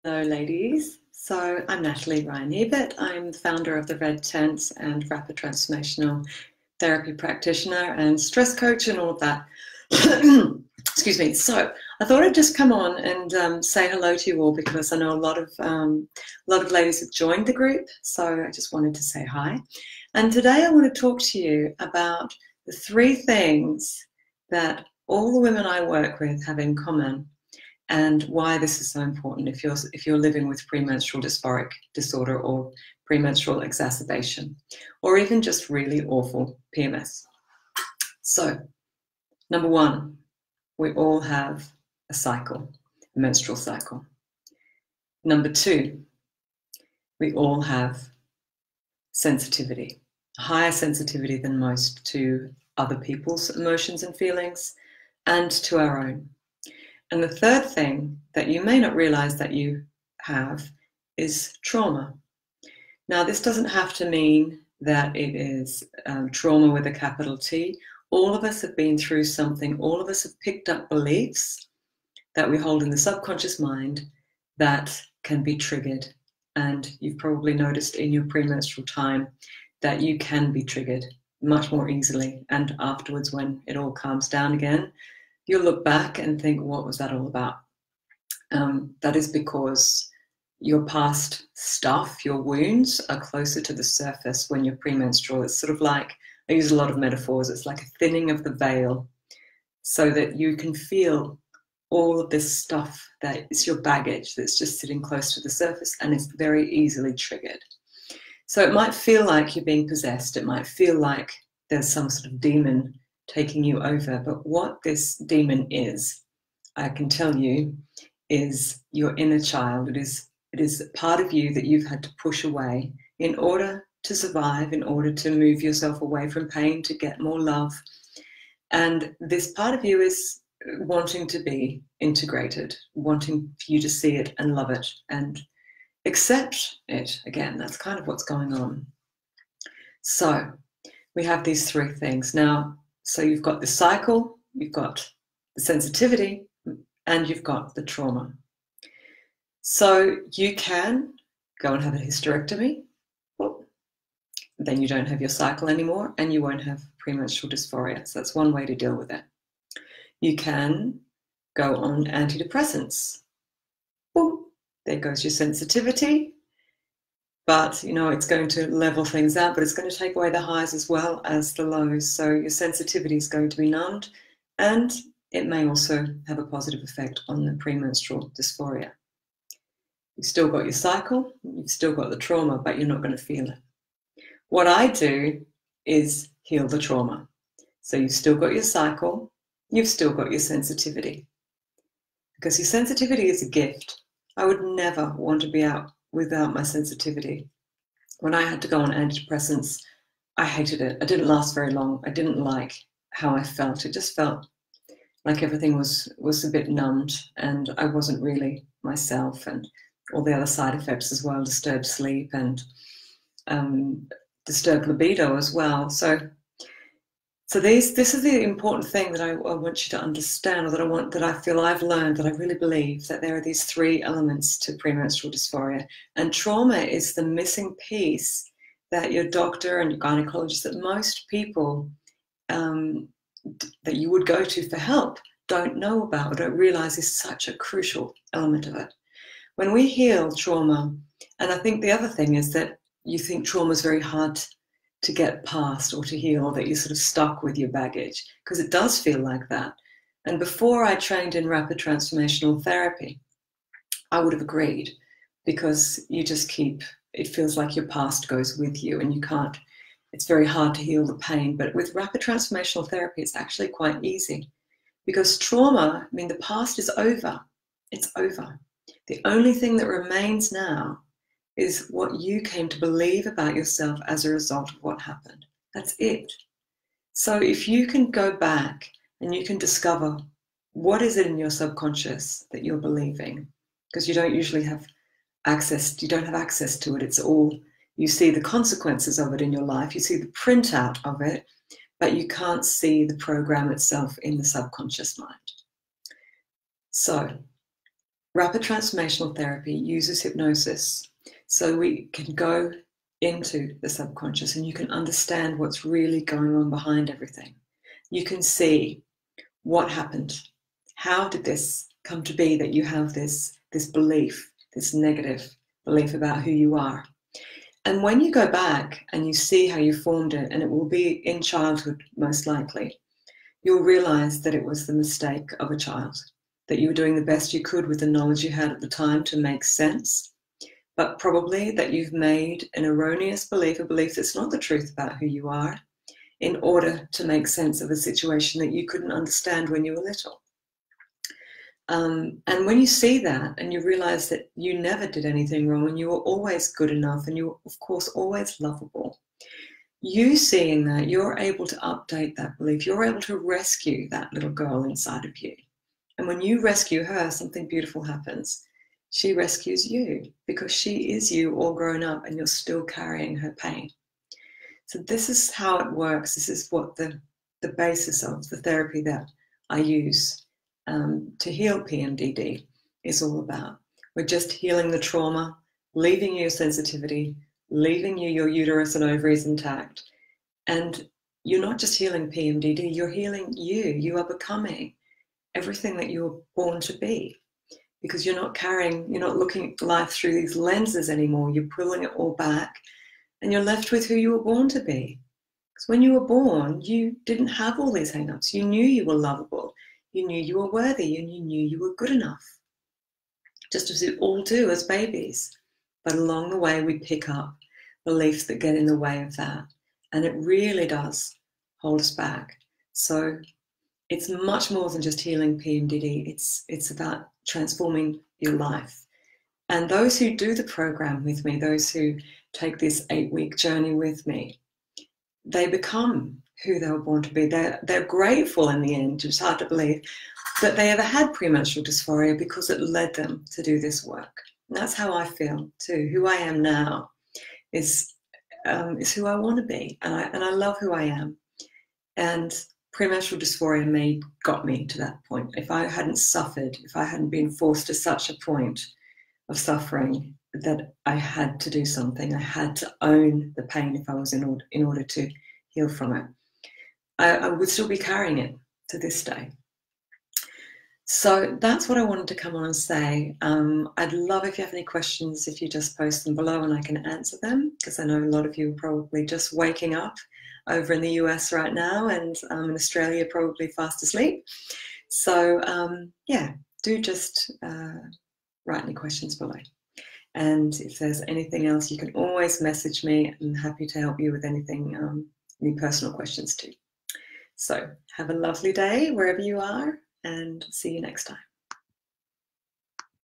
Hello ladies, so I'm Natalie Ryan-Ebert. I'm the founder of the Red Tent and Rapid Transformational Therapy practitioner and stress coach and all of that. Excuse me. So I thought I'd just come on and say hello to you all because I know a lot of ladies have joined the group, so I just wanted to say hi. And today I want to talk to you about the 3 things that all the women I work with have in common, and why this is so important if you're living with premenstrual dysphoric disorder or premenstrual exacerbation, or even just really awful PMS. So, number 1, we all have a cycle, a menstrual cycle. Number 2, we all have sensitivity, higher sensitivity than most to other people's emotions and feelings and to our own. And the 3rd thing that you may not realize that you have is trauma. Now, this doesn't have to mean that it is trauma with a capital T. All of us have been through something. All of us have picked up beliefs that we hold in the subconscious mind that can be triggered. And you've probably noticed in your premenstrual time that you can be triggered much more easily. And afterwards, when it all calms down again, you'll look back and think, what was that all about? That is because your past stuff, your wounds, are closer to the surface when you're premenstrual. It's sort of like, I use a lot of metaphors, it's like a thinning of the veil so that you can feel all of this stuff that is your baggage that's just sitting close to the surface and it's very easily triggered. So it might feel like you're being possessed. It might feel like there's some sort of demon taking you over. But what this demon is, I can tell you, is your inner child. It is part of you that you've had to push away in order to survive, in order to move yourself away from pain, to get more love. And this part of you is wanting to be integrated, wanting for you to see it and love it and accept it. Again, that's kind of what's going on. So we have these 3 things. Now, so you've got the cycle, you've got the sensitivity, and you've got the trauma. So you can go and have a hysterectomy. Well, then you don't have your cycle anymore and you won't have premenstrual dysphoria. So that's one way to deal with it. You can go on antidepressants. Well, there goes your sensitivity. But, you know, it's going to level things out, but it's going to take away the highs as well as the lows. So your sensitivity is going to be numbed, and it may also have a positive effect on the premenstrual dysphoria. You've still got your cycle, you've still got the trauma, but you're not going to feel it. What I do is heal the trauma. So you've still got your cycle, you've still got your sensitivity. Because your sensitivity is a gift. I would never want to be out without my sensitivity. When I had to go on antidepressants, I hated it. I didn't last very long. I didn't like how I felt. It just felt like everything was a bit numbed and I wasn't really myself, and all the other side effects as well, disturbed sleep and disturbed libido as well. So this is the important thing that I want you to understand, or that I feel I've learned, that I really believe that there are these 3 elements to premenstrual dysphoria, and trauma is the missing piece that your doctor and your gynecologist, that most people that you would go to for help don't know about or don't realize is such a crucial element of it. When we heal trauma, and I think the other thing is that you think trauma is very hard to get past or to heal, or that you're sort of stuck with your baggage, because it does feel like that. And before I trained in Rapid Transformational Therapy, I would have agreed, because you just it feels like your past goes with you and you can't, it's very hard to heal the pain. But with Rapid Transformational Therapy, it's actually quite easy, because trauma, I mean, the past is over. It's over. The only thing that remains now is what you came to believe about yourself as a result of what happened. That's it. So if you can go back and you can discover what is it in your subconscious that you're believing, because you don't usually have access, you don't have access to it. It's all, you see the consequences of it in your life, you see the printout of it, but you can't see the program itself in the subconscious mind. So Rapid Transformational Therapy uses hypnosis, so we can go into the subconscious and you can understand what's really going on behind everything. You can see what happened. How did this come to be that you have this belief, this negative belief about who you are? And when you go back and you see how you formed it, and it will be in childhood most likely, you'll realize that it was the mistake of a child, that you were doing the best you could with the knowledge you had at the time to make sense, but probably that you've made an erroneous belief, a belief that's not the truth about who you are, in order to make sense of a situation that you couldn't understand when you were little. And when you see that and you realize that you never did anything wrong and you were always good enough and you were, of course, always lovable, you seeing that, you're able to update that belief. You're able to rescue that little girl inside of you. And when you rescue her, something beautiful happens. She rescues you because she is you all grown up and you're still carrying her pain. So this is how it works. This is what the basis of the therapy that I use to heal PMDD is all about. We're just healing the trauma, leaving you your sensitivity, leaving you your uterus and ovaries intact. And you're not just healing PMDD, you're healing you. You are becoming everything that you were born to be, because you're not looking at life through these lenses anymore. You're pulling it all back and you're left with who you were born to be. Because when you were born, you didn't have all these hang-ups. You knew you were lovable. You knew you were worthy and you knew you were good enough, just as we all do as babies. But along the way, we pick up beliefs that get in the way of that. And it really does hold us back. So it's much more than just healing PMDD. It's about transforming your life. And those who do the program with me, those who take this 8-week journey with me, they become who they were born to be. They're grateful in the end. It's hard to believe that they ever had premenstrual dysphoria because it led them to do this work. And that's how I feel too. Who I am now is who I want to be, and I love who I am. And premenstrual dysphoria got me to that point. If I hadn't suffered, if I hadn't been forced to such a point of suffering that I had to do something, I had to own the pain if I was in order to heal from it, I would still be carrying it to this day. So that's what I wanted to come on and say. I'd love if you have any questions, if you just post them below and I can answer them, because I know a lot of you are probably just waking up over in the US right now, and in Australia probably fast asleep. So yeah, do just write any questions below. And if there's anything else, you can always message me. I'm happy to help you with anything, any personal questions too. So have a lovely day wherever you are, and see you next time.